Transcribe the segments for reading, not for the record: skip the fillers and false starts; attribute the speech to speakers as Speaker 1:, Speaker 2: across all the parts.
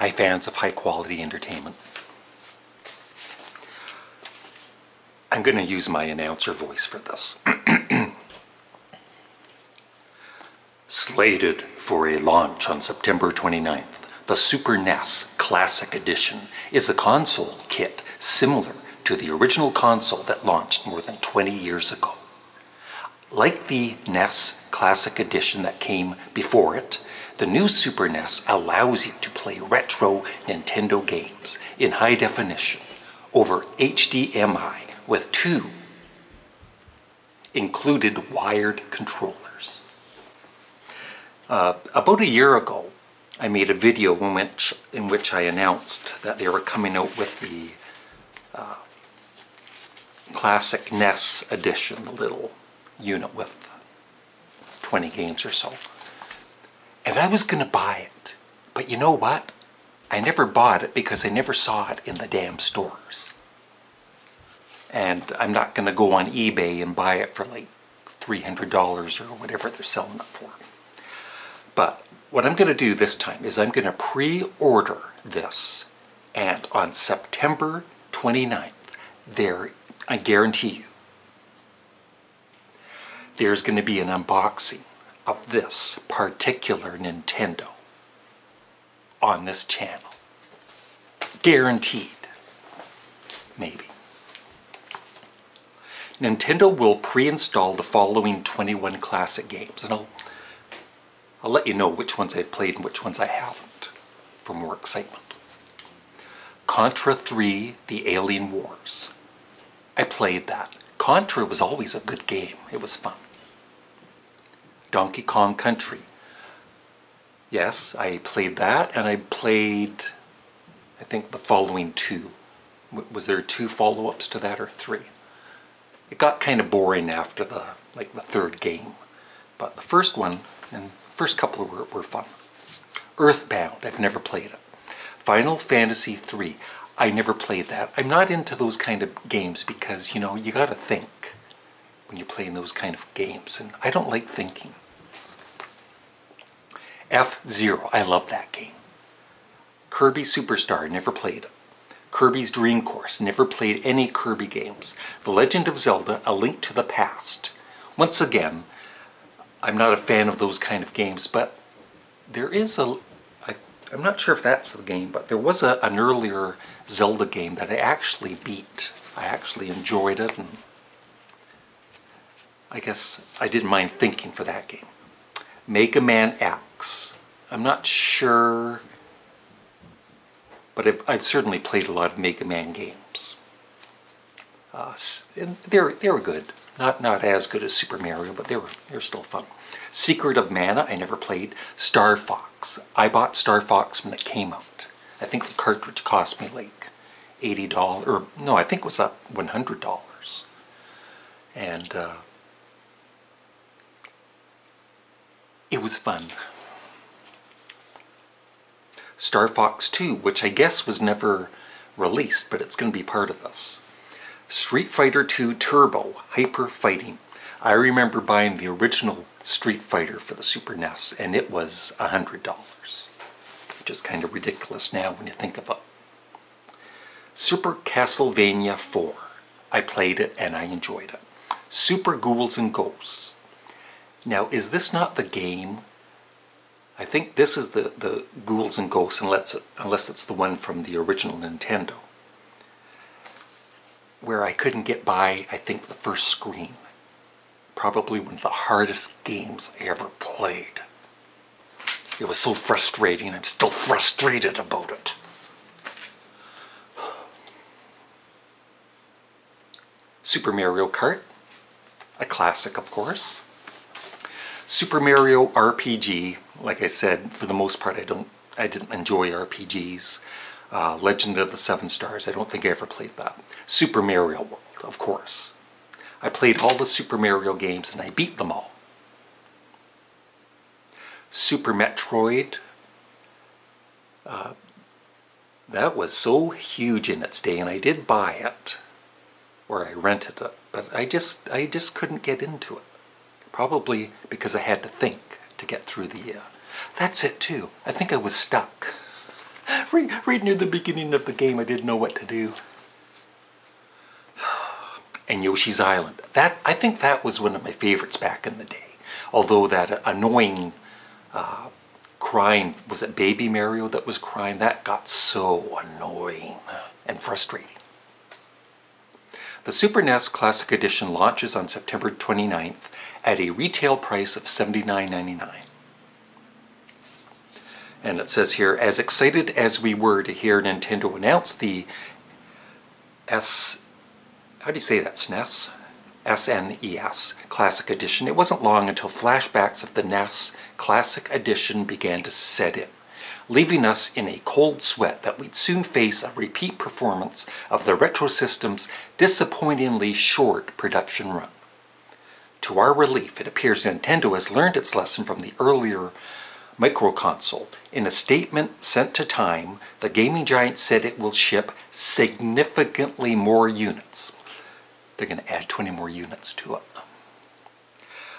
Speaker 1: Hi fans of high quality entertainment. I'm going to use my announcer voice for this. Slated for a launch on September 29th, the Super NES Classic Edition is a console kit similar to the original console that launched more than 20 years ago. Like the NES Classic Edition that came before it, the new Super NES allows you to play retro Nintendo games in high definition over HDMI with two included wired controllers. About a year ago, I made a video in which I announced that they were coming out with the Classic NES Edition, the little unit with 20 games or so. And I was going to buy it. But you know what? I never bought it because I never saw it in the damn stores. And I'm not going to go on eBay and buy it for like $300 or whatever they're selling it for. But what I'm going to do this time is I'm going to pre-order this, and on September 29th, I guarantee you, there's going to be an unboxing of this particular Nintendo on this channel. Guaranteed. Maybe. Nintendo will pre-install the following 21 classic games, and I'll let you know which ones I've played and which ones I haven't, for more excitement. Contra 3, The Alien Wars. I played that. Contra was always a good game. It was fun. Donkey Kong Country. Yes, I played that, and I played, I think, the following two. Was there 2 follow-ups to that, or 3? It got kind of boring after the third game. But the first one, and first couple were fun. Earthbound, I've never played it. Final Fantasy 3, I never played that. I'm not into those kind of games because, you know, you gotta think when you're playing those kind of games, and I don't like thinking. F-Zero, I love that game. Kirby Superstar, never played it. Kirby's Dream Course, never played any Kirby games. The Legend of Zelda, A Link to the Past. Once again, I'm not a fan of those kind of games, but there is I'm not sure if that's the game, but there was an earlier Zelda game that I actually beat. I actually enjoyed it, and I guess I didn't mind thinking for that game. Mega Man X. I'm not sure, but I've certainly played a lot of Mega Man games. And they were good. Not as good as Super Mario, but they were still fun. Secret of Mana, I never played. Star Fox. I bought Star Fox when it came out. I think the cartridge cost me like $80, or no, I think it was $100. And it was fun. Star Fox 2, which I guess was never released, but it's going to be part of this. Street Fighter 2 Turbo Hyper Fighting. I remember buying the original Street Fighter for the Super NES, and it was $100, which is kind of ridiculous now when you think of it. Super Castlevania 4. I played it and I enjoyed it. Super Ghouls and Ghosts. Now, is this not the game? I think this is the Ghouls and Ghosts, unless it's the one from the original Nintendo, where I couldn't get by, I think, the first screen. Probably one of the hardest games I ever played. It was so frustrating. I'm still frustrated about it. Super Mario Kart, a classic, of course. Super Mario RPG, like I said, for the most part, I didn't enjoy RPGs. Legend of the Seven Stars, I don't think I ever played that. Super Mario World, of course. I played all the Super Mario games and I beat them all. Super Metroid, that was so huge in its day, and I did buy it, or I rented it, but I just couldn't get into it. Probably because I had to think to get through the... That's it too. I think I was stuck. Right near the beginning of the game, I didn't know what to do. And Yoshi's Island. I think that was one of my favorites back in the day. Although that annoying crying, was it Baby Mario that was crying? That got so annoying and frustrating. The Super NES Classic Edition launches on September 29th at a retail price of $79.99. And it says here, as excited as we were to hear Nintendo announce the how do you say that, SNES? SNES Classic Edition, it wasn't long until flashbacks of the NES Classic Edition began to set in, leaving us in a cold sweat that we'd soon face a repeat performance of the retro system's disappointingly short production run. To our relief, it appears Nintendo has learned its lesson from the earlier microconsole. In a statement sent to Time, the gaming giant said it will ship significantly more units. They're going to add 20 more units to it.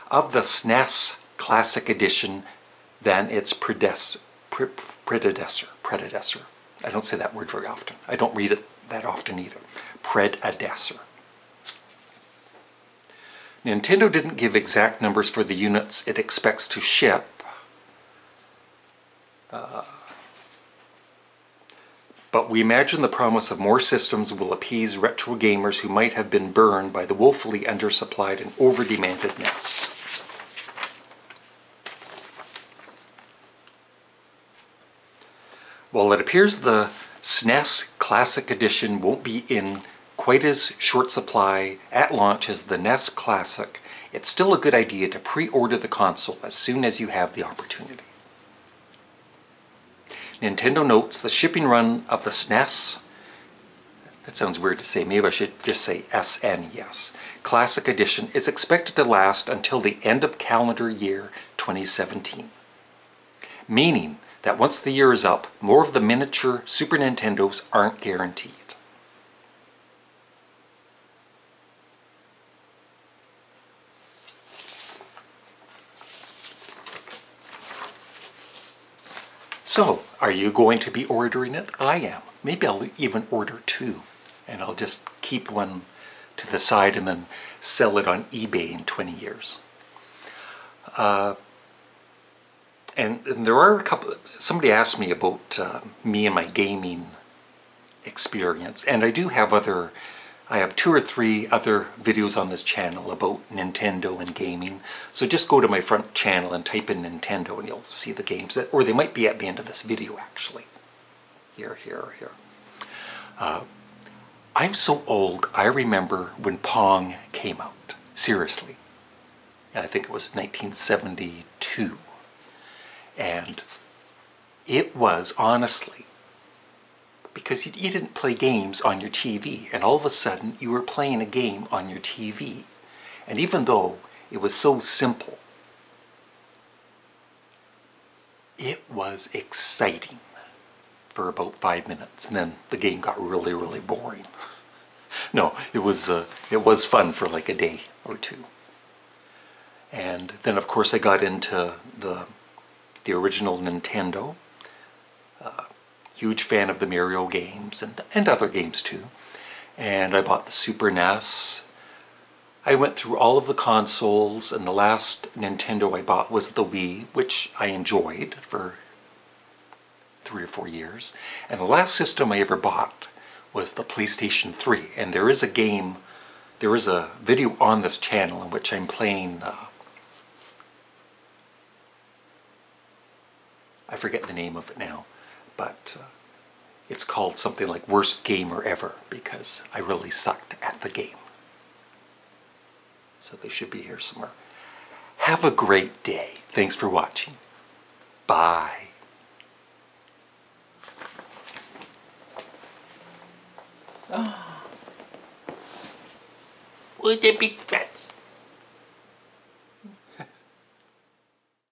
Speaker 1: Of the SNES Classic Edition than its predecessor. I don't say that word very often. I don't read it that often either. Predecessor. Nintendo didn't give exact numbers for the units it expects to ship. But we imagine the promise of more systems will appease retro gamers who might have been burned by the woefully undersupplied and over-demanded NES. While it appears the SNES Classic Edition won't be in quite as short supply at launch as the NES Classic, it's still a good idea to pre-order the console as soon as you have the opportunity. Nintendo notes the shipping run of the SNES, that sounds weird to say, maybe I should just say SNES, Classic Edition is expected to last until the end of calendar year 2017. Meaning that once the year is up, more of the miniature Super Nintendos aren't guaranteed. So, are you going to be ordering it? I am. Maybe I'll even order 2, and I'll just keep one to the side and then sell it on eBay in 20 years. And there are a couple, somebody asked me about me and my gaming experience, and I do have I have 2 or 3 other videos on this channel about Nintendo and gaming. So just go to my front channel and type in Nintendo and you'll see the games, or they might be at the end of this video actually. Here. I'm so old, I remember when Pong came out. Seriously. I think it was 1972. And it was, honestly, because you didn't play games on your TV, and all of a sudden you were playing a game on your TV. And even though it was so simple, it was exciting for about 5 minutes, and then the game got really, really boring. No, it was fun for like a day or 2. And then of course I got into the original Nintendo. Huge fan of the Mario games and other games too. And I bought the Super NES. I went through all of the consoles, and the last Nintendo I bought was the Wii, which I enjoyed for 3 or 4 years. And the last system I ever bought was the PlayStation 3. And there is a video on this channel in which I'm playing, I forget the name of it now, but it's called something like Worst Gamer Ever, because I really sucked at the game. So they should be here somewhere. Have a great day. Thanks for watching. Bye. Oh. With the big fat